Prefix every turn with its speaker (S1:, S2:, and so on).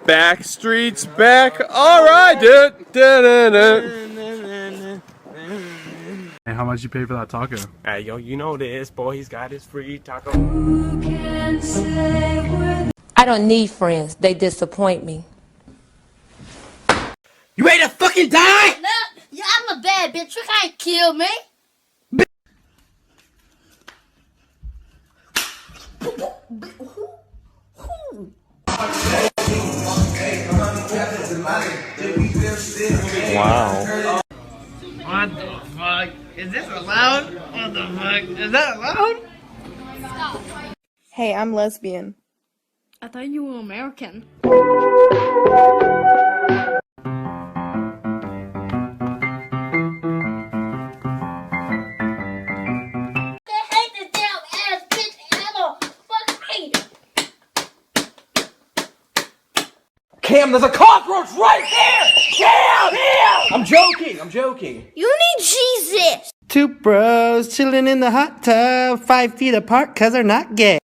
S1: Backstreet's back. All right, dude.
S2: And how much you pay for that taco?
S1: Hey, yo, you know this, boy. He's got his free taco.
S3: I don't need friends. They disappoint me.
S1: You ready to fucking die?
S4: No, yeah, I'm a bad bitch. You can't kill me.
S1: Wow.
S5: What the fuck? Is this allowed? What the fuck? Is that allowed?
S6: Hey, I'm lesbian.
S4: I thought you were American.
S1: Cam, there's a cockroach right there! Cam! I'm joking.
S4: You need Jesus.
S5: Two bros chilling in the hot tub, 5 feet apart 'cause they're not gay.